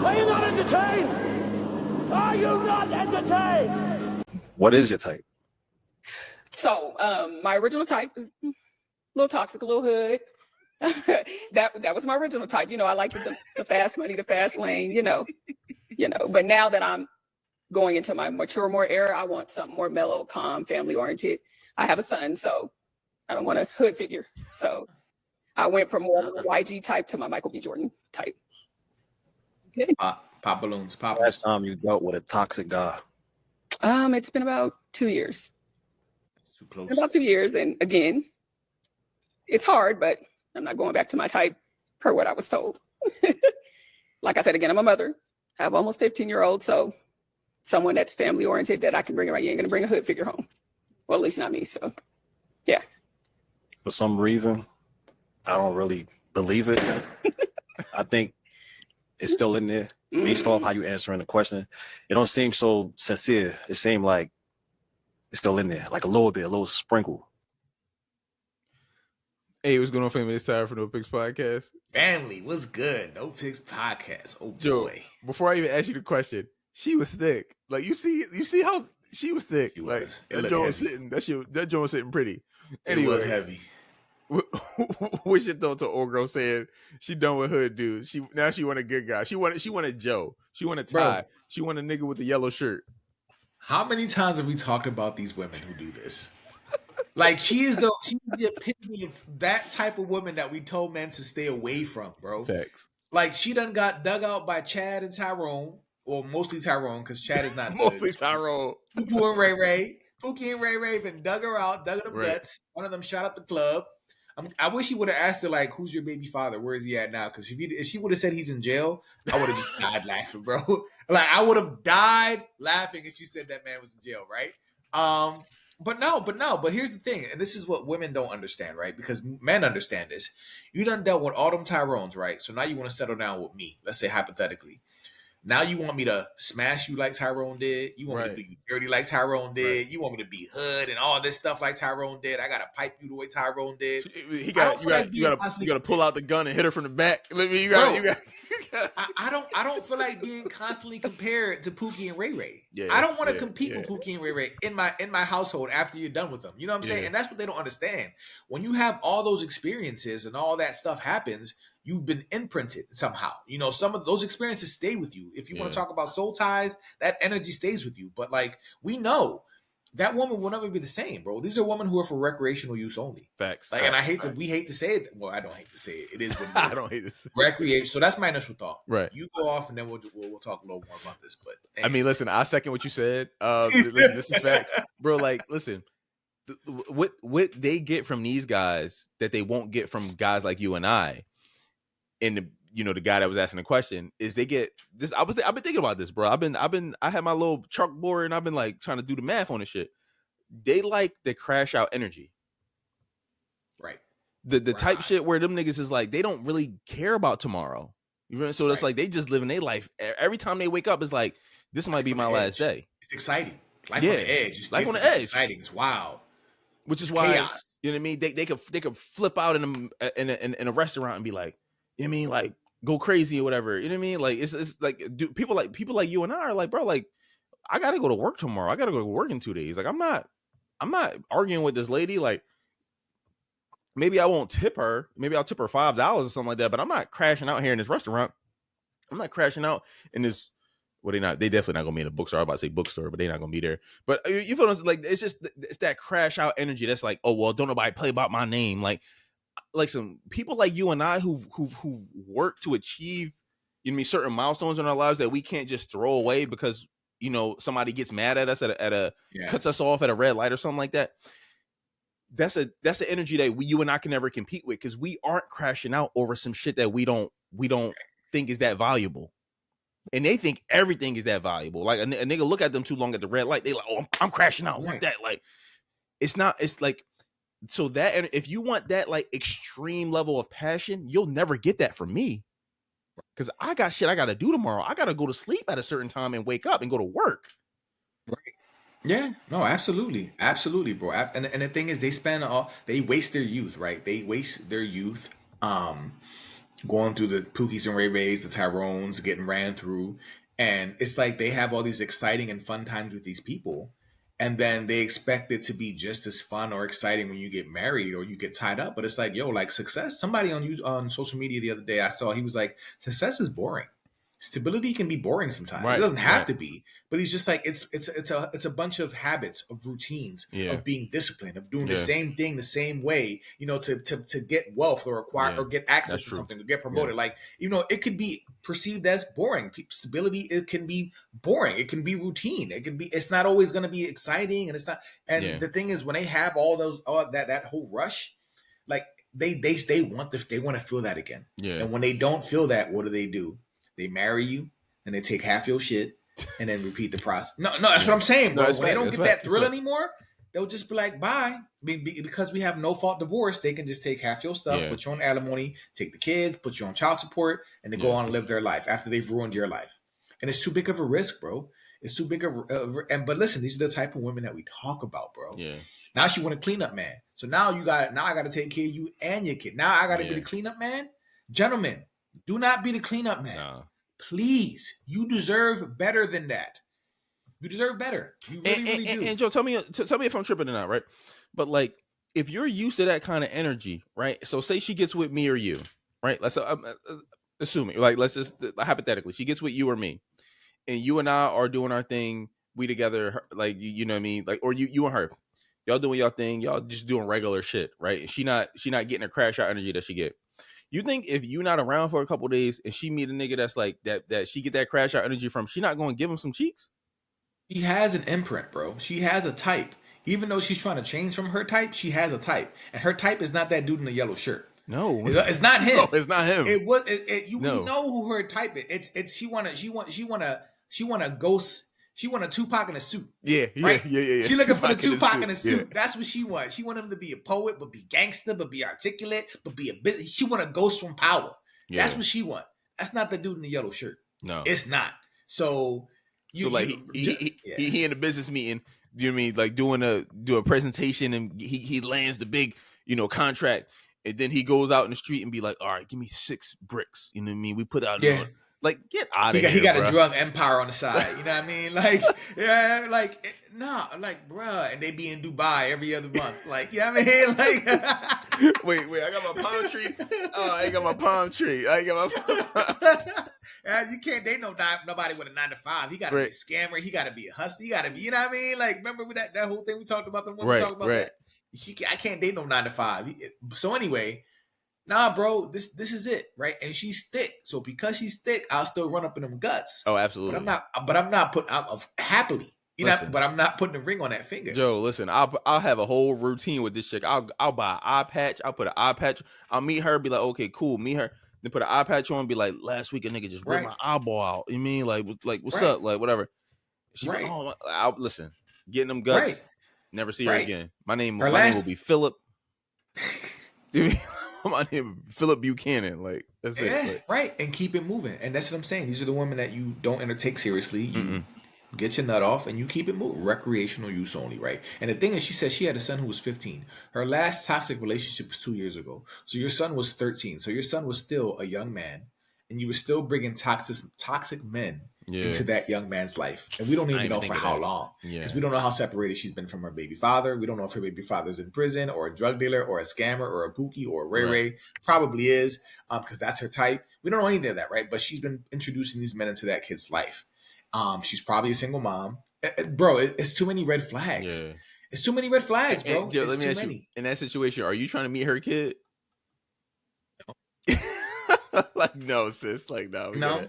Are you not entertained? Are you not entertained? What is your type? So, my original type is a little toxic, a little hood. that was my original type. I like the fast money, the fast lane, But now that I'm going into my more era, I want something more mellow, calm, family oriented. I have a son, so I don't want a hood figure. So I went from more of a YG type to my Michael B. Jordan type. Okay. Pop balloons. Last time you dealt with a toxic guy? It's been about 2 years. It's too close. About 2 years, and again, it's hard, but I'm not going back to my type per what I was told. Like I said, again, I'm a mother. I have almost 15-year-old, so someone that's family oriented that I can bring around. You ain't gonna bring a hood figure home. Well, at least not me. So, yeah. For some reason, I don't really believe it. I think it's still in there based off how you answering the question. It don't seem so sincere. It seemed like it's still in there, like a little sprinkle. Hey, what's going on, family? It's time for No Picks Podcast. Family, what's good? No Picks Podcast. Oh, Joe, boy. before I even ask you the question, she was thick. Like, you see how she was thick. She like was. that joint was sitting. That joint was sitting pretty. Anyway. It was heavy. What's your thoughts on old girl saying she done with hood dudes? She want a good guy. She wanted Joe. She wanted Ty. Bro, she wanted a nigga with the yellow shirt. How many times have we talked about these women who do this? Like, she's the epitome of that type of woman that we told men to stay away from, bro. Facts. Like, she done got dug out by Chad and Tyrone, or mostly Tyrone, because Chad is not mostly Tyrone. Pookie and Ray Ray been dug her out, dug her them guts. One of them shot up the club. I wish he would have asked her, like, who's your baby father? Where is he at now? Because if she would have said he's in jail, I would have just died laughing, bro. Like, I would have died laughing if she said that man was in jail, right? But here's the thing, and this is what women don't understand, right? Because men understand this. You done dealt with all them Tyrones, right? So now you want to settle down with me, let's say hypothetically. Now you want me to smash you like Tyrone did. You want me to do you dirty like Tyrone did. Right. You want me to be hood and all this stuff like Tyrone did. I gotta pipe you the way Tyrone did. You gotta pull out the gun and hit her from the back. I don't feel like being constantly compared to Pookie and Ray Ray. Yeah, I don't want to compete with Pookie and Ray Ray in my household after you're done with them. You know what I'm saying? And that's what they don't understand. When you have all those experiences and all that stuff happens, you've been imprinted somehow. Some of those experiences stay with you. If you want to talk about soul ties, that energy stays with you. But like, we know that woman will never be the same, bro. These are women who are for recreational use only. Facts. Like, facts, and I hate that we hate to say it. Well, I don't hate to say it. It is what it is. I don't hate this. Recreation. So that's my initial thought. Right. You go off, and then we'll talk a little more about this. But I mean, listen, I second what you said. Listen, this is facts, bro. Like, listen, what they get from these guys that they won't get from guys like you and I, and the guy that was asking the question, is they get this. I've been thinking about this, bro. I had my little chalkboard and I've been like trying to do the math on this shit. They like the crash out energy. Right. The type shit where them niggas is like, they don't really care about tomorrow. So it's like they just living their life. Every time they wake up, it's like, this might be my last day. It's exciting. Life on the edge. It's life on the edge. It's exciting. It's wild. Which is why, chaos. You know what I mean? They could flip out in a restaurant and be like, you know what I mean? Like, go crazy or whatever. You know what I mean? Like, it's like, people like you and I are like, bro, like, I gotta go to work tomorrow. I gotta go to work in 2 days. Like, I'm not arguing with this lady. Like, maybe I won't tip her. Maybe I'll tip her $5 or something like that. But I'm not crashing out here in this restaurant. I'm not crashing out in this. Well, they definitely not gonna be in a bookstore. I was about to say bookstore, but they're not gonna be there. But you feel like it's that crash out energy. That's like, oh well, don't nobody play about my name. Like some people like you and I who've worked to achieve, certain milestones in our lives that we can't just throw away because somebody gets mad at us cuts us off at a red light or something like that. That's an energy that you and I can never compete with because we aren't crashing out over some shit that we don't think is that valuable, and they think everything is that valuable. Like a nigga look at them too long at the red light, they like, oh, I'm crashing out. Want that? Like, it's not. It's like, so that if you want that like extreme level of passion, you'll never get that from me. Because I got shit I got to do tomorrow. I got to go to sleep at a certain time and wake up and go to work. Right. Yeah. No, absolutely. Absolutely, bro. And the thing is, they waste their youth, right? They waste their youth. going through the Pookies and Ray Rays, the Tyrones, getting ran through. And it's like they have all these exciting and fun times with these people. And then they expect it to be just as fun or exciting when you get married or you get tied up. But it's like, yo, like success. Somebody on social media the other day I saw, he was like, success is boring. Stability can be boring sometimes. Right, it doesn't have right. to be, but he's just like it's a bunch of habits, of routines, Yeah. of being disciplined, of doing Yeah. the same thing the same way, you know, to get wealth or acquire Yeah. or get access That's to true. something, to get promoted. Yeah. Like, you know, it could be perceived as boring. Stability, it can be boring. It can be routine. It can be. It's not always going to be exciting, and it's not. And Yeah. the thing is, when they have all that whole rush, like they want they want to feel that again. Yeah. And when they don't feel that, what do? They marry you and they take half your shit and then repeat the process. No, that's what I'm saying, bro. When they don't get that thrill anymore, they'll just be like, bye. Because we have no fault divorce, they can just take half your stuff, put you on alimony, take the kids, put you on child support, and then go on and live their life after they've ruined your life. And it's too big of a risk, bro. It's too big of but listen, these are the type of women that we talk about, bro. Yeah. Now she want a cleanup man. So now I got to take care of you and your kid. Now I got to be the cleanup man. Gentlemen, do not be the cleanup man. Nah. Please, you deserve better than that. You deserve better. You really do. And Joe, tell me if I'm tripping or not, right? But like, if you're used to that kind of energy, right? So say she gets with me or you, right? Let's assuming, like, let's just hypothetically, she gets with you or me, and you and I are doing our thing. We together, like, you know what I mean? Like, or you and her, y'all doing y'all thing. Y'all just doing regular shit, right? She not getting a crash out energy that she get. You think if you're not around for a couple days and she meet a nigga that's like that she get that crash out energy from, she not going to give him some cheeks? She has an imprint, bro. She has a type. Even though she's trying to change from her type, she has a type, and her type is not that dude in the yellow shirt. No, it's not him. No, it's not him. We know who her type is. It's she want a ghost. She want a Tupac in a suit. Yeah. She looking for the Tupac in a suit. Yeah. That's what she wants. She want him to be a poet, but be gangster, but be articulate, but be a business. She want a ghost from power. Yeah. That's what she want. That's not the dude in the yellow shirt. No, it's not. So he in a business meeting. You know what I mean? Like do a presentation, and he lands the big, you know, contract, and then he goes out in the street and be like, all right, give me 6 bricks. You know what I mean? We put out. Yeah. Like, get out of here. He got bro. a drug empire on the side. You know what I mean? Like, yeah, like, like, bruh. And they be in Dubai every other month. Like, you know what I mean? Like, wait, I got my palm tree. Oh, I ain't got my palm tree. I ain't got my you can't date nobody with a 9-to-5. He got to be a scammer. He got to be a hustler. He got to be, you know what I mean? Like, remember that whole thing we talked about? The one we talked about that? I can't date no 9-to-5. So anyway, nah, bro, this is it, right? And she's thick. So because she's thick, I'll still run up in them guts. Oh, absolutely. But I'm not putting happily. You know, but I'm not putting a ring on that finger. Joe, listen, I'll have a whole routine with this chick. I'll buy an eye patch. I'll put an eye patch. I'll meet her, be like, okay, cool, meet her. Then put an eye patch on, be like, last week a nigga just ripped my eyeball out. You mean like what's up? Like whatever. She listen, getting them guts. Never see her again. My name will be Philip. My name is Philip Buchanan. Like, that's it. Like, right. And keep it moving. And that's what I'm saying. These are the women that you don't take seriously. You get your nut off and you keep it moving. Recreational use only, right? And the thing is, she said she had a son who was 15. Her last toxic relationship was 2 years ago. So your son was 13. So your son was still a young man. And you were still bringing toxic men into that young man's life. And we don't even know for how long. Because we don't know how separated she's been from her baby father. We don't know if her baby father's in prison or a drug dealer or a scammer or a Pookie or a Ray Ray. Probably is, because that's her type. We don't know anything of that, right? But she's been introducing these men into that kid's life. She's probably a single mom. Bro, it's too many red flags. Yeah. It's too many red flags, bro. And Joe, let me ask you, in that situation, are you trying to meet her kid? Like, no, sis. Like, no.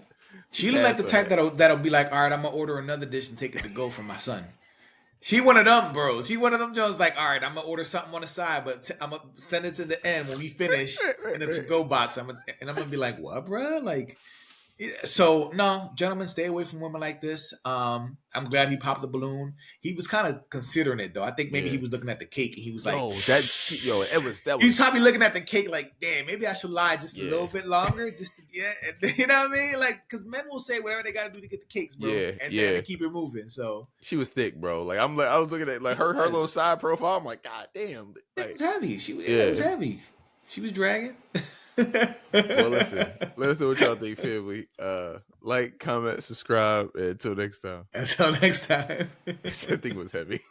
She look like the type that'll be like, all right, I'm gonna order another dish and take it to go for my son. She one of them, bro. She one of them Jones like, all right, I'm gonna order something on the side, but I'm gonna send it to the end when we finish in the to-go box. I'm gonna be like, what, bro? Like, so no, gentlemen, stay away from women like this. I'm glad he popped the balloon. He was kind of considering it though. I think maybe he was looking at the cake and he was like, that was. He's probably looking at the cake like, damn, maybe I should lie just a little bit longer, just to get, you know what I mean? Like, because men will say whatever they got to do to get the cakes, bro, and then to keep it moving. So she was thick, bro. Like I was looking at like her little side profile. I'm like, god damn, like, it was heavy. It was heavy. She was dragging. Well, listen. Let us know what y'all think, family. Like, comment, subscribe, and until next time. Until next time. That thing was heavy.